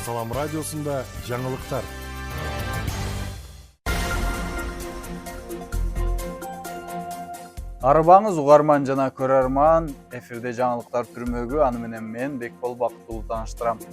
Салам радиосунда жаңылыктар. Арбаңыз угарман жана көрөрман, эфирде жаңылыктар түрмөгү, аны менен мен Бекбол Бактылуу тааныштырам.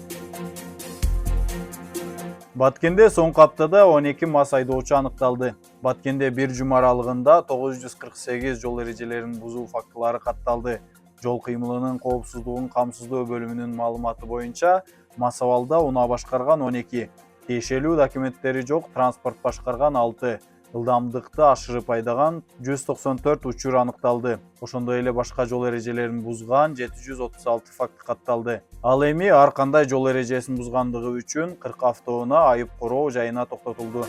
Баткенде соңку аптада 12 мас айдоочу аныкталды. Баткенде бир жума аралыгында 948 жол эрежелерин бузуу фактылары катталды. Жол кыймылынын коопсуздугун камсыздоо бөлүмүнүн маалыматы боюнча, мас абалда унаа башкарган 12, тиешелүү документтери жок транспорт башкарган 6, ылдамдыкты ашырып айдаган 194 учур аныкталды. Ошондой эле башка жол эрежелерин бузган 736 факт катталды. Ал эми ар кандай жол эрежесин бузгандыгы үчүн 40 автоунаа айып короо жайына токтотулду.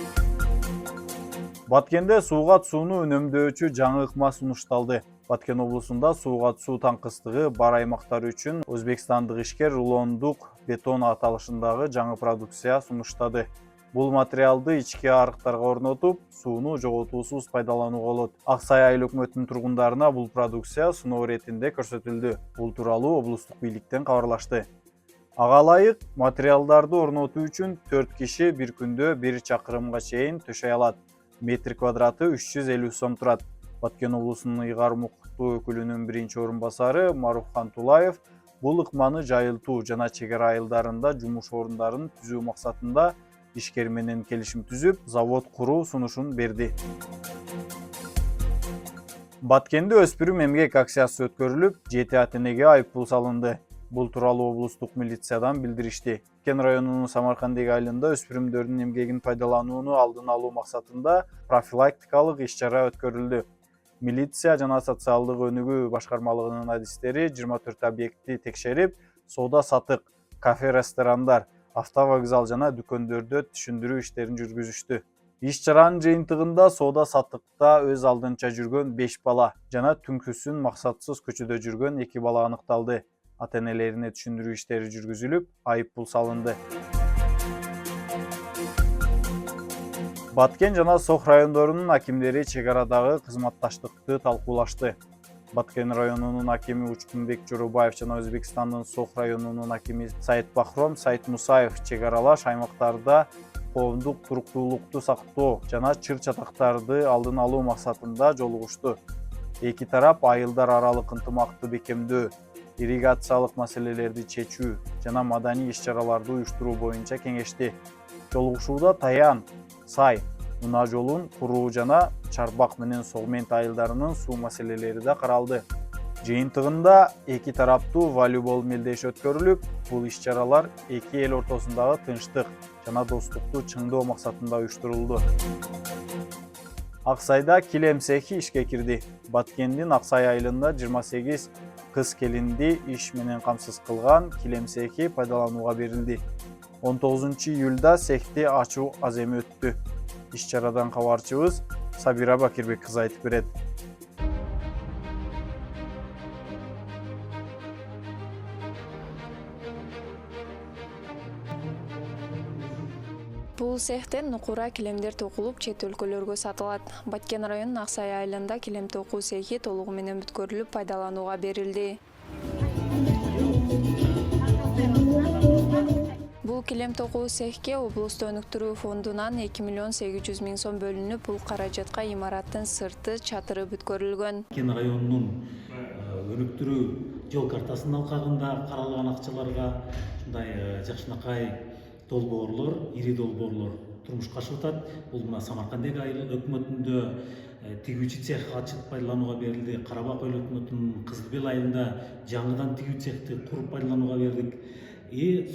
Баткенде сууга сууну үнөмдөөчү жаңы ыкма сунушталды. Баткен облусунда сууга суу таңкыстыгы бар аймактар үчүн өзбекстандык ишкер рулондук бетон аталышындагы жаңы продукция сунуштады. Бул материалды ички арыктарга орнотуп, сууну жоготуусуз пайдаланууга болот. Ак Сай айыл өкмөтүнүн тургундарына бул продукция суноо иретинде көрсөтүлдү. Бул тууралуу облустук бийликтен кабарлашты. Ага ылайык материалдарды орнотуу үчүн 4 киши бир күндө 1 чакырымга чейин төшөй алат. Метр квадраты 350 сом турат. Баткен облусунун ыйгарым укуктуу өкүлүнүн биринчи орун басары Маруфхан Тулаев бул ыкманы жайылтуу жана чек ара айылдарында жумуш орундарын түзүү максатында ишкер менен келишим түзүп, завод куруу сунушун берди. Баткенде өспүрүм эмгек акциясы өткөрүлүп, 7 ата-энеге айыппул салынды. Бул тууралуу облустук милициядан билдиришти. Кен районунун Самаркандек айылында өспүрүмдөрдүн эмгегин пайдаланууну алдын алуу максатында профилактикалык иш-чара өткөрүлдү. Милиция жана социалдык өнүгүү башкармалыгынын адистери 24 объектти текшерип, соода-саттык, кафе-ресторандар, автовокзал жана дүкөндөрдө түшүндүрүү иштерин жүргүзүштү. Иш-чаранын жыйынтыгында соода-саттыкта өз алдынча жүргөн 5 бала жана түнкүсүн максатсыз көчөдө жүргөн 2 бала аныкталды. Ата-энелерине түшүндүрүү иштери жүргүзүлүп, айыппул салынды. Баткен жана Сох райондорунун акимдери чек арадагы кызматташтыкты талкуулашты. Баткен районунун акими Учкунбек Жоробаев жана Өзбекстандын Сох районунун акими Сайыт Бахром Сайыт Мусаев чек аралаш аймактарда коомдук туруктуулукту сактоо жана чыр-чатактарды алдын алуу максатында жолугушту. Эки тарап айылдар аралык ынтымакты бекемдөө, ирригациялык маселелерди чечүү жана маданий иш-чараларды уюштуруу боюнча кеңешти. Жолугушууда Таян, Сай, унаа жолун куруу жана Чарбак менен Согмент айылдарынын суу маселелери да каралды. Жыйынтыгында эки тараптуу волейбол мелдеш өткөрүлүп, бул иш-чаралар эки эл ортосундагы тынчтык жана достукту чыңдоо максатында уюштурулду. Ак Сайда килем цехи ишке кирди. Баткендин Ак Сай айылында 28 кыз келинди иш менен камсыз кылган килем цехи пайдаланууга берилди. 19 июлда цехти ачуу аземи өттү. Иш-чарадан кабарчыбыз Сабира Бакирбек кызы айтып берет. Бул цехтен нукура килемдер токулуп чет өлкөлөргө сатылат. Баткен районунун Ак Сай айылында килем токуу цехи толугу менен бүткөрүлүп пайдаланууга берилди. Бул килем токуу цехке облусту өнүктүрүү фондунан 2 миллион 800 миң сом бөлүнүп, бул каражатка имараттын сырты, чатыры бүткөрүлгөн. Кен районунун өнүктүрүү жол картасынын алкагында каралган акчаларга ушундай жакшынакай долбоорлор, ири долбоорлор турмушка ашырылат. Бул мына Самаркандек айыл өкмөтүндө тигүүчү цех ачып пайдаланууга берилди. Карабак айыл өкмөтүнүн Кызылбел айылында жаңыдан тигүү цехти куруп пайдаланууга бердик.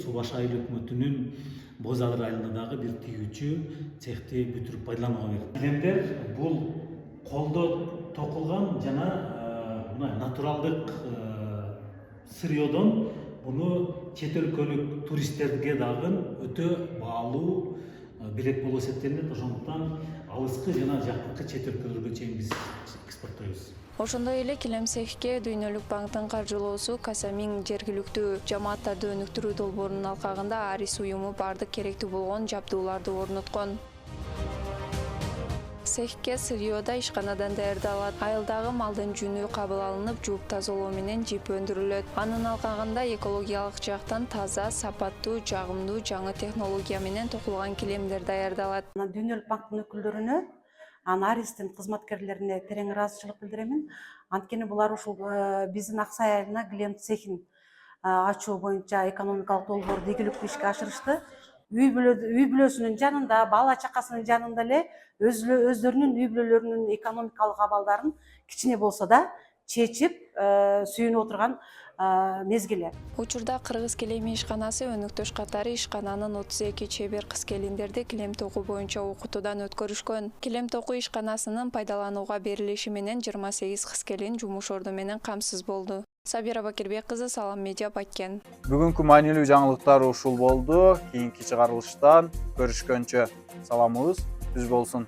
Суу башы айыл өкмөтүнүн Боз Адыр айылында дагы бир тигүүчү цехти бүтүрүп пайдаланууга бердик. Килемдер бул колдо токулган жана натуралдык сырьёдон буну чет өлкөлүк туристтерге дагы өтө баалуу билет болуп эсептелинет. Ошондуктан алыскы жана жакынкы чет өлкөлөргө чейин биз экспорттойбуз. Ошондой эле килем цехке Дүйнөлүк банктын каржылоосу Касамин жергиликтүү жамааттарды өнүктүрүү долбоорунун алкагында Арис уюму бардык керектүү болгон жабдууларды орноткон. Цехке сырьеда ишканадан даярдалат. Айылдагы малдын жүнү кабыл алынып, жууп тазалоо менен жип өндүрүлөт. Анын алкагында экологиялык жактан таза, сапаттуу, жагымдуу жаңы технология менен токулган килемдер даярдалат. Дүйнөлүк банктын өкүлдөрүнө, Аристин кызматкерлерине терең ыраазычылык билдирем. Анткени булар ушул биздин Аксай айылына килем цехин ачуу боюнча экономикалык долбоорду ийгиликтүү ишке ашырышты. Үй бүлөсүнүн жанында, бала чакасынын жанында эле өздөрүнүн үй бүлөлөрүнүн экономикалык абалдарын кичине болсо да чечип, сүйүнүп отурган мезгили. Учурда Кыргыз килеми ишканасы өнүктүш катары ишкананын 32 чебер кыз-келиндерди килем токуу боюнча окутуудан өткөрүшкөн. Килем токуу ишканасынын пайдаланууга берилиши менен 28 кыз-келин жумуш орду менен камсыз болду. Сабира Бакирбек кызы, Салам Медиа, Баткен. Бүгүнкү маанилүү жаңылыктар ушул болду. Кийинки чыгарылыштан көрүшкөнчө саламыбыз түз болсун.